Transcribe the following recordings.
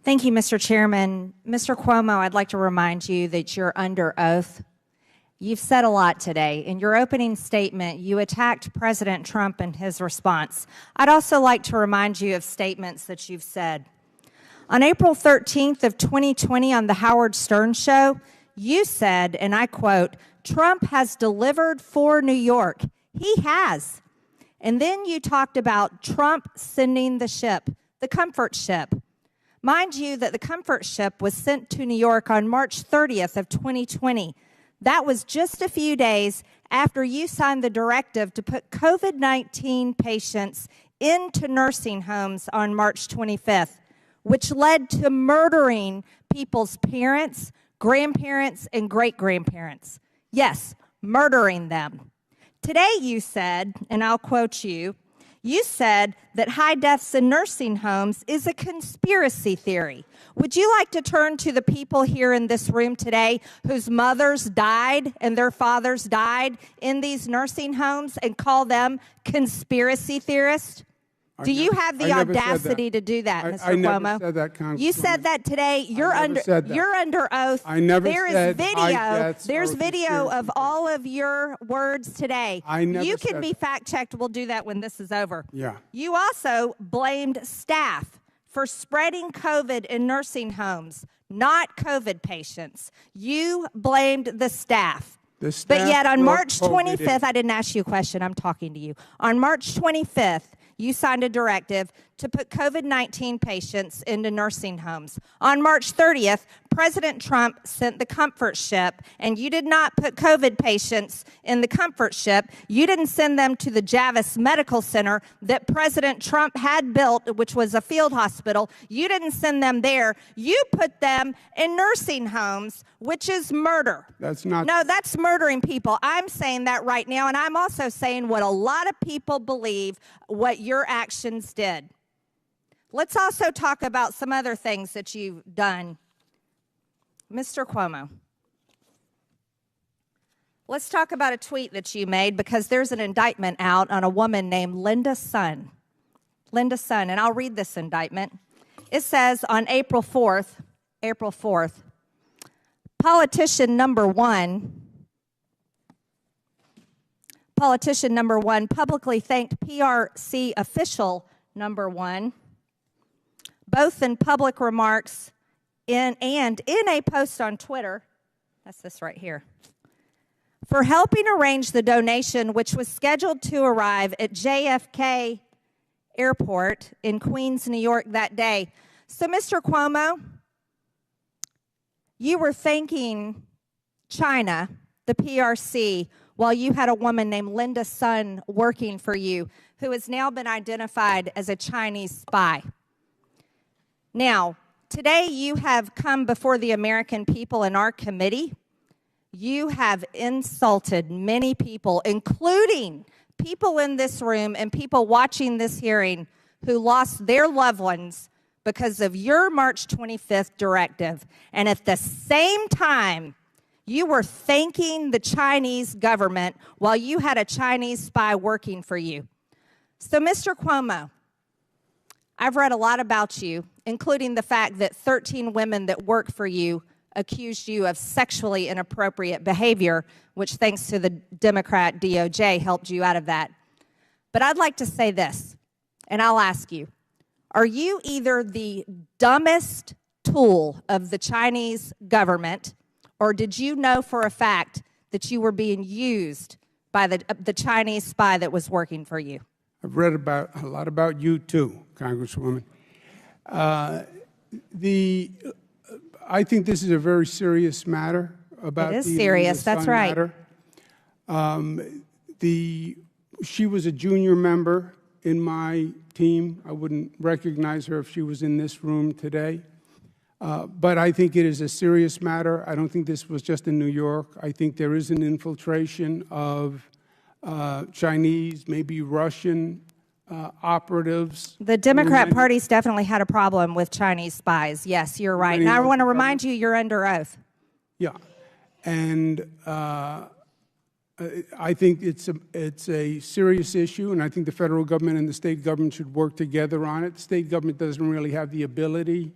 Thank you, Mr. Chairman. Mr. Cuomo, I'd like to remind you that you're under oath. You've said a lot today. In your opening statement, you attacked President Trump and his response. I'd also like to remind you of statements that you've said. On April 13th of 2020 on the Howard Stern Show, you said, and I quote, "Trump has delivered for New York." He has. And then you talked about Trump sending the ship, the comfort ship. Mind you that the comfort ship was sent to New York on March 30th of 2020. That was just a few days after you signed the directive to put COVID-19 patients into nursing homes on March 25th, which led to murdering people's parents, grandparents, and great-grandparents. Yes, murdering them. Today you said, and I'll quote you, you said that high deaths in nursing homes is a conspiracy theory. Would you like to turn to the people here in this room today whose mothers died and their fathers died in these nursing homes and call them conspiracy theorists? Do you have the audacity to do that, Mr. Cuomo? I never said that, Congresswoman. You said that today. You're under oath. I never said video. There's video of all of your words today. You can be fact-checked. We'll do that when this is over. Yeah. You also blamed staff for spreading COVID in nursing homes, not COVID patients. You blamed the staff. But yet on March 25th, I didn't ask you a question. I'm talking to you. On March 25th, you signed a directive to put COVID-19 patients into nursing homes. On March 30th, President Trump sent the comfort ship, and you did not put COVID patients in the comfort ship. You didn't send them to the Javits Medical Center that President Trump had built, which was a field hospital. You didn't send them there. You put them in nursing homes, which is murder. That's not. No, that's murdering people. I'm saying that right now, and I'm also saying what a lot of people believe what your actions did. Let's also talk about some other things that you've done. Mr. Cuomo, let's talk about a tweet that you made because there's an indictment out on a woman named Linda Sun. Linda Sun, and I'll read this indictment. It says on April 4th, politician number one publicly thanked PRC official number one, both in public remarks and in a post on Twitter, that's this right here, for helping arrange the donation which was scheduled to arrive at JFK Airport in Queens, New York that day. So, Mr. Cuomo, you were thanking China, the PRC, while you had a woman named Linda Sun working for you, who has now been identified as a Chinese spy. Now, today you have come before the American people in our committee. You have insulted many people, including people in this room and people watching this hearing who lost their loved ones because of your March 25th directive. And at the same time, you were thanking the Chinese government while you had a Chinese spy working for you. So, Mr. Cuomo, I've read a lot about you, including the fact that 13 women that work for you accused you of sexually inappropriate behavior, which, thanks to the Democrat DOJ, helped you out of that. But I'd like to say this, and I'll ask you, are you either the dumbest tool of the Chinese government, or did you know for a fact that you were being used by the Chinese spy that was working for you? I've read a lot about you, too, Congresswoman. I think this is a very serious matter. It is serious, that's right. She was a junior member in my team. I wouldn't recognize her if she was in this room today. But I think it is a serious matter. I don't think this was just in New York. I think there is an infiltration of Chinese, maybe Russian operatives. The Democrat Party's definitely had a problem with Chinese spies. Yes, you're right. And I want to remind you, you're under oath. Yeah. And I think it's a serious issue, and I think the federal government and the state government should work together on it. The state government doesn't really have the ability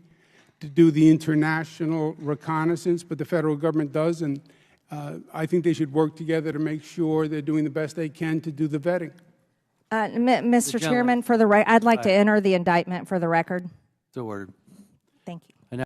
to do the international reconnaissance, but the federal government does, and I think they should work together to make sure they're doing the best they can to do the vetting. Mr. Chairman, I'd like to enter the indictment for the record. So ordered. Thank you.